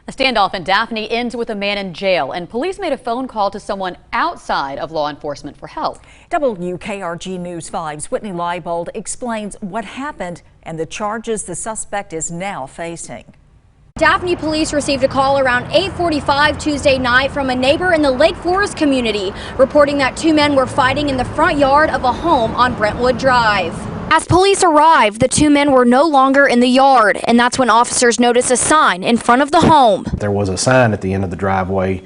A standoff in Daphne ends with a man in jail, and police made a phone call to someone outside of law enforcement for help. WKRG News 5's Whitney Leibold explains what happened and the charges the suspect is now facing. Daphne police received a call around 8:45 Tuesday night from a neighbor in the Lake Forest community, reporting that two men were fighting in the front yard of a home on Brentwood Drive. As police arrived, the two men were no longer in the yard, and that's when officers noticed a sign in front of the home. There was a sign at the end of the driveway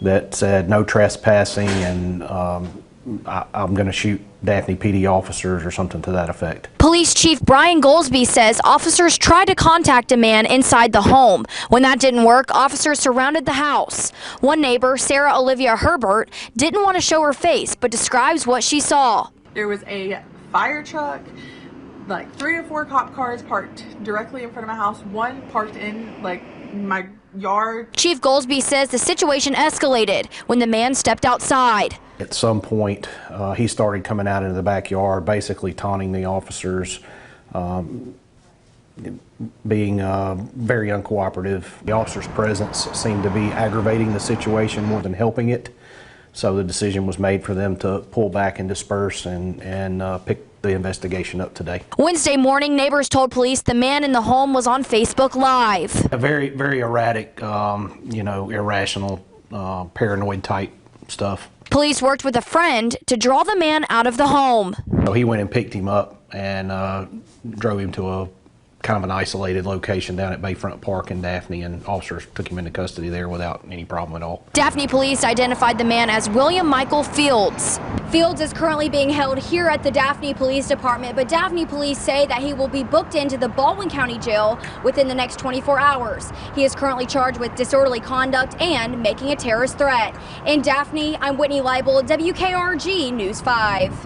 that said no trespassing, and I'm going to shoot Daphne PD officers or something to that effect. Police Chief Brian Goldsby says officers tried to contact a man inside the home. When that didn't work, officers surrounded the house. One neighbor, Sarah Olivia Herbert, didn't want to show her face, but describes what she saw. There was a fire truck, like 3 or 4 cop cars parked directly in front of my house, one parked in my yard. Chief Goldsby says the situation escalated when the man stepped outside. At some point, he started coming out into the backyard, basically taunting the officers, being very uncooperative. The officers' presence seemed to be aggravating the situation more than helping it. So the decision was made for them to pull back and disperse and pick the investigation up today. Wednesday morning, neighbors told police the man in the home was on Facebook Live. A very erratic, irrational, paranoid type stuff. Police worked with a friend to draw the man out of the home. So he went and picked him up and drove him to a kind of an isolated location down at Bayfront Park in Daphne, and officers took him into custody there without any problem at all. Daphne police identified the man as William Michael Fields. Fields is currently being held here at the Daphne Police Department, but Daphne police say that he will be booked into the Baldwin County Jail within the next 24 hours. He is currently charged with disorderly conduct and making a terrorist threat. In Daphne, I'm Whitney Leibold, WKRG News 5.